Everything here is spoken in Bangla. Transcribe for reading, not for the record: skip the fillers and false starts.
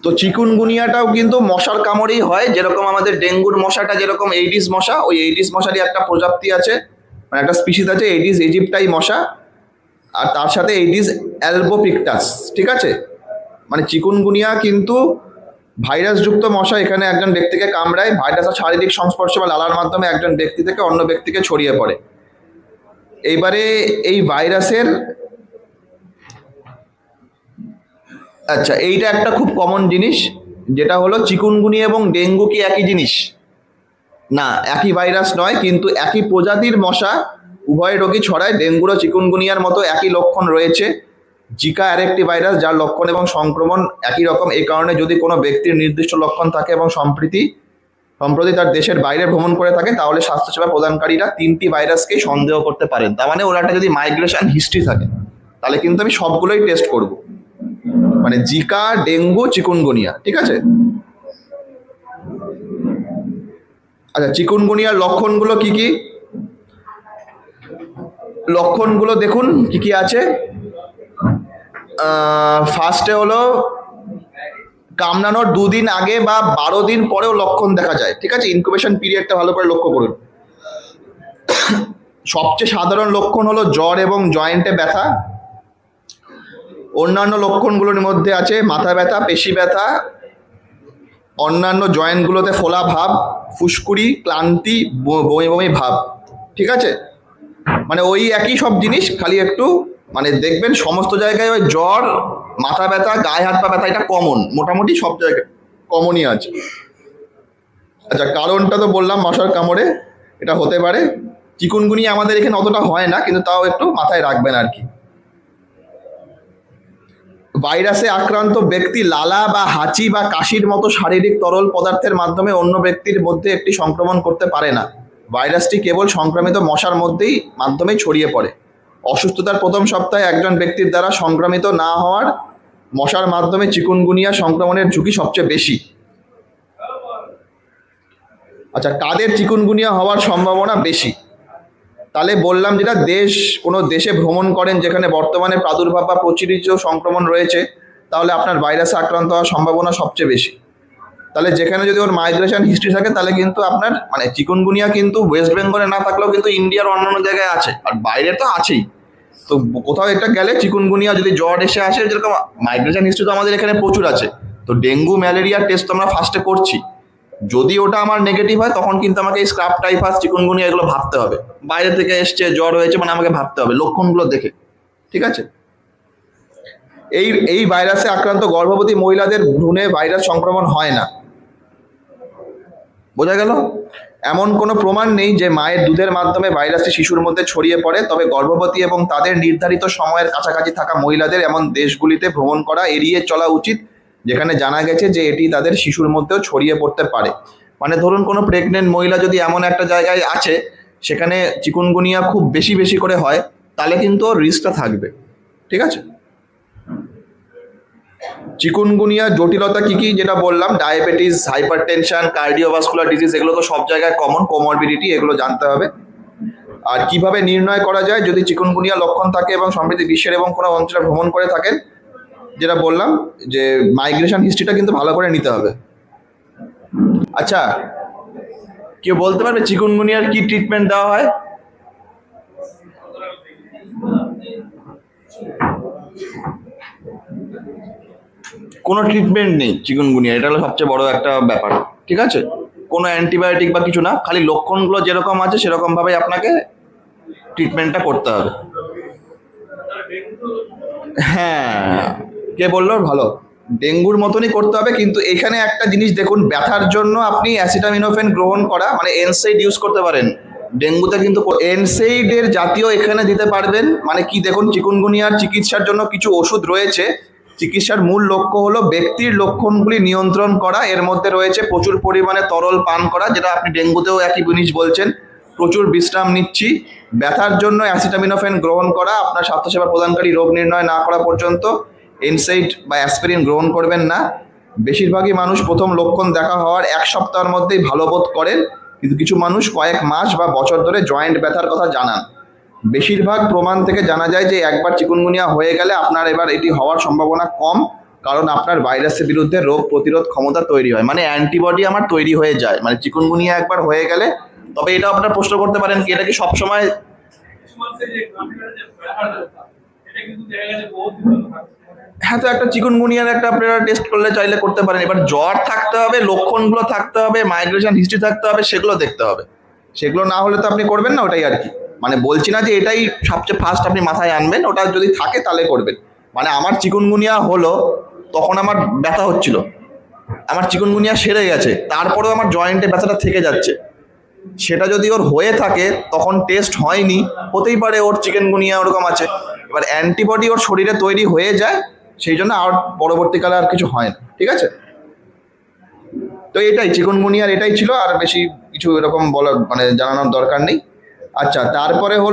তো চিকুনগুনিয়াটাও কিন্তু মশার কামড়েই হয়, যেরকম আমাদের ডেঙ্গুর মশাটা যেরকম এইডিস মশা, ওই এইডিস মশারই একটা প্রজাতি আছে, মানে একটা স্পিসিস আছে এইডিস ইজিপ্টাই মশা, আর তার সাথে এইডিস অ্যালবোপিক্টাস। ঠিক আছে, মানে চিকুনগুনিয়া কিন্তু ভাইরাসযুক্ত মশা। এখানে একজন ব্যক্তিকে কামড়ায়, ভাইরাসের শারীরিক সংস্পর্শ বা লালার মাধ্যমে একজন ব্যক্তি থেকে অন্য ব্যক্তিকে ছড়িয়ে পড়ে। এইবারে এই ভাইরাসের, আচ্ছা এইটা একটা খুব কমন জিনিস, যেটা হলো চিকুনগুনিয়া এবং ডেঙ্গু কি একই জিনিস? না, একই ভাইরাস নয়, কিন্তু একই প্রজাতির মশা উভয় রোগী ছড়ায়। ডেঙ্গুর ও চিকুনগুনিয়ার মতো একই লক্ষণ রয়েছে। জিকা আরেকটি ভাইরাস যার লক্ষণ এবং সংক্রমণ একই রকম। এই কারণে যদি কোনো ব্যক্তির নির্দিষ্ট লক্ষণ থাকে এবং সম্প্রতি তার দেশের বাইরে ভ্রমণ করে থাকে, তাহলে স্বাস্থ্যসেবা প্রদানকারীরা তিনটি ভাইরাসকেই সন্দেহ করতে পারেন। তার মানে ওর একটা যদি মাইগ্রেশন হিস্ট্রি থাকে, তাহলে কিন্তু আমি সবগুলোই টেস্ট করব, মানে জিকা, ডেঙ্গু, চিকুনগুনিয়া। ঠিক আছে, আচ্ছা চিকুনগুনিয়ার লক্ষণগুলো কি কি? লক্ষণগুলো দেখুন কি কি আছে। ফার্স্টে হলো কামড়ানোর 2 দিন আগে বা 12 দিন পরেও লক্ষণ দেখা যায়। ঠিক আছে, ইনকিউবেশন পিরিয়ডটা ভালো করে লক্ষ্য করুন। সবচেয়ে সাধারণ লক্ষণ হলো জ্বর এবং জয়েন্টে ব্যথা। অন্যান্য লক্ষণগুলোর মধ্যে আছে মাথা ব্যথা, পেশি ব্যথা, অন্যান্য জয়েন্টগুলোতে ফোলা ভাব, ফুসকুড়ি, ক্লান্তি, বমি বমি ভাব। ঠিক আছে, মানে ওই একই সব জিনিস, খালি একটু মানে দেখবেন সমস্ত জায়গায় ওই জ্বর, মাথা ব্যথা, গায়ে হাত পা ব্যথা, এটা কমন, মোটামুটি সব জায়গায় কমনই আছে। আচ্ছা কারণটা তো বললাম, মশার কামড়ে এটা হতে পারে। চিকুনগুনিয়া আমাদের এখানে অতটা হয় না, কিন্তু তাও একটু মাথায় রাখবেন আর কি। ভাইরাসে আক্রান্ত ব্যক্তি লালা বা হাঁচি বা কাশির মতো শারীরিক তরল পদার্থের মাধ্যমে অন্য ব্যক্তির মধ্যে একটি সংক্রমণ করতে পারে না। ভাইরাসটি কেবল সংক্রামিত মশার মাধ্যমেই ছড়িয়ে পড়ে। অসুস্থতার প্রথম সপ্তাহে একজন ব্যক্তির দ্বারা সংক্রামিত না হওয়ার মশার মাধ্যমে চিকুনগুনিয়া সংক্রমণের ঝুঁকি সবচেয়ে বেশি। আচ্ছা কাদের চিকুনগুনিয়া হওয়ার সম্ভাবনা বেশি? তাহলে বললাম যেটা কোনো দেশে ভ্রমণ করেন যেখানে বর্তমানে প্রাদুর্ভাব বা প্রচলিত সংক্রমণ রয়েছে, তাহলে আপনার ভাইরাসে আক্রান্ত হওয়ার সম্ভাবনা সবচেয়ে বেশি। তাহলে যেখানে যদি ওর মাইগ্রেশন হিস্ট্রি থাকে, তাহলে কিন্তু আপনার মানে চিকুনগুনিয়া কিন্তু ওয়েস্ট বেঙ্গলে না থাকলেও কিন্তু ইন্ডিয়ার অন্যান্য জায়গায় আছে, আর বাইরে তো আছেই। তো কোথাও একটা গেলে চিকুনগুনিয়া যদি জ্বর এসে আসে, যেরকম মাইগ্রেশন হিস্ট্রি তো আমাদের এখানে প্রচুর আছে, তো ডেঙ্গু ম্যালেরিয়ার টেস্ট তো আমরা ফার্স্টে করছি। যদি ওটা আমার নেগেটিভ হয়, তখন কিন্তু আমাকে এই স্ক্রাব টাইফাস, চিকুনগুনিয়া এগুলো ভাবতে হবে। বাইরে থেকে এসছে, জ্বর হয়েছে, মানে আমাকে ভাবতে হবে লক্ষণগুলো দেখে। ঠিক আছে, এই ভাইরাসে আক্রান্ত গর্ভবতী মহিলাদের ভ্রূণে ভাইরাস সংক্রমণ হয় না। বোঝা গেল? এমন কোনো প্রমাণ নেই যে মায়ের দুধের মাধ্যমে ভাইরাসটি শিশুর মধ্যে ছড়িয়ে পড়ে। তবে গর্ভবতী এবং তাদের নির্ধারিত সময়ের কাছাকাছি থাকা মহিলাদের এমন দেশগুলিতে ভ্রমণ করা এড়িয়ে চলা উচিত, যেখানে জানা গেছে যে এটি তাদের শিশুর মধ্যেও ছড়িয়ে পড়তে পারে। মানে ধরুন কোনো প্রেগনেন্ট মহিলা যদি এমন একটা জায়গায় আছে সেখানে চিকুনগুনিয়া খুব বেশি বেশি করে হয়, তাহলে কিন্তু ওর রিস্কটা থাকবে। ঠিক আছে, চিকুনগুনিয়া জটিলতা কি কি যেটা বললাম, ডায়াবেটিস, হাইপারটেনশন, কার্ডিওভাস্কুলার ডিজিজ, এগুলো তো সব জায়গায় কমন, কোমরবিডিটি, এগুলো জানতে হবে। আর কিভাবে নির্ণয় করা যায় যদি চিকুনগুনিয়া লক্ষণ থাকে এবং সম্প্রতি বিশ্বের এবং কোনো অঞ্চলে ভ্রমণ করে থাকেন, যেটা বললাম যে মাইগ্রেশন হিস্ট্রিটা কিন্তু ভালো করে নিতে হবে। আচ্ছা কেউ বলতে পারবে চিকুনগুনিয়ার কি ট্রিটমেন্ট দেওয়া হয়? কোনো ট্রিটমেন্ট নেই চিকুনগুনিয়া, এটা হলো সবচেয়ে বড় একটা ব্যাপার। ঠিক আছে, কোনো অ্যান্টিবায়োটিক বা কিছু না, খালি লক্ষণগুলো যেরকম আছে সেরকমভাবেই আপনাকে ট্রিটমেন্টটা করতে হবে। হ্যাঁ, কে বললো? ভালো, ডেঙ্গুর মতনই করতে হবে, কিন্তু এখানে একটা জিনিস দেখুন, ব্যথার জন্য আপনি অ্যাসিটামিনোফেন গ্রহণ করা মানে এনসাইড ইউজ করতে পারেন। ডেঙ্গুতে কিন্তু এনসাইডের জাতীয় এখানে দিতে পারবেন। মানে কি দেখুন, চিকুনগুনিয়ার চিকিৎসার জন্য কিছু ওষুধ রয়েছে। চিকিৎসার মূল লক্ষ্য হলো ব্যক্তির লক্ষণগুলি নিয়ন্ত্রণ করা। এর মধ্যে রয়েছে প্রচুর পরিমাণে তরল পান করা, যেটা আপনি ডেঙ্গুতেও একই জিনিস বলছেন, প্রচুর বিশ্রাম নিচ্ছি, ব্যথার জন্য অ্যাসিটামিনোফেন গ্রহণ করা। আপনার স্বাস্থ্যসেবা প্রদানকারী রোগ নির্ণয় না করা পর্যন্ত এনসাইড বা অ্যাসপিরিন গ্রহণ করবেন না। বেশিরভাগই মানুষ প্রথম লক্ষণ দেখা হওয়ার 1 সপ্তাহের মধ্যেই ভালো বোধ করেন, কিন্তু কিছু মানুষ কয়েক মাস বা বছর ধরে জয়েন্ট ব্যথার কথা জানান। বেশিরভাগ প্রমাণ থেকে জানা যায় যে একবার চিকুনগুনিয়া হয়ে গেলে আপনার এবার এটি হওয়ার সম্ভাবনা কম। কারণ আপনার ভাইরাসের বিরুদ্ধে রোগ প্রতিরোধ ক্ষমতা তৈরি হয়, মানে অ্যান্টিবডি আমার তৈরি হয়ে যায়। মানে চিকুনগুনিয়া একবার হয়ে গেলে, তবে এটা আপনারা প্রশ্ন করতে পারেন কি এটা কি সবসময়, হ্যাঁ তো একটা চিকুনগুনিয়ার একটা আপনারা টেস্ট করলে চাইলে করতে পারেন। এবার জ্বর থাকতে হবে, লক্ষণগুলো থাকতে হবে, মাইগ্রেশন হিস্ট্রি থাকতে হবে, সেগুলো দেখতে হবে। সেগুলো না হলে তো আপনি করবেন না, ওটাই আর কি। মানে বলছি না যে এটাই সবচেয়ে ফার্স্ট আপনি মাথায় আনবেন, ওটা যদি থাকে তাহলে করবেন। মানে আমার চিকুনগুনিয়া হলো, তখন আমার ব্যথা হচ্ছিল, আমার চিকুনগুনিয়া সেরে গেছে, তারপরেও আমার জয়েন্টে ব্যথাটা থেকে যাচ্ছে, সেটা যদি ওর হয়ে থাকে তখন টেস্ট হয়নি, হতেই পারে ওর চিকেনগুনিয়া ওরকম আছে। এবার অ্যান্টিবডি ওর শরীরে তৈরি হয়ে যায়, সেই জন্য আর পরবর্তীকালে আর কিছু হয় না, ঠিক আছে? তো এটাই চিকুনগুনিয়ার এটাই ছিল, আর বেশি কিছু এরকম বলার মানে জানানোর দরকার নেই। আচ্ছা, তারপরে হলো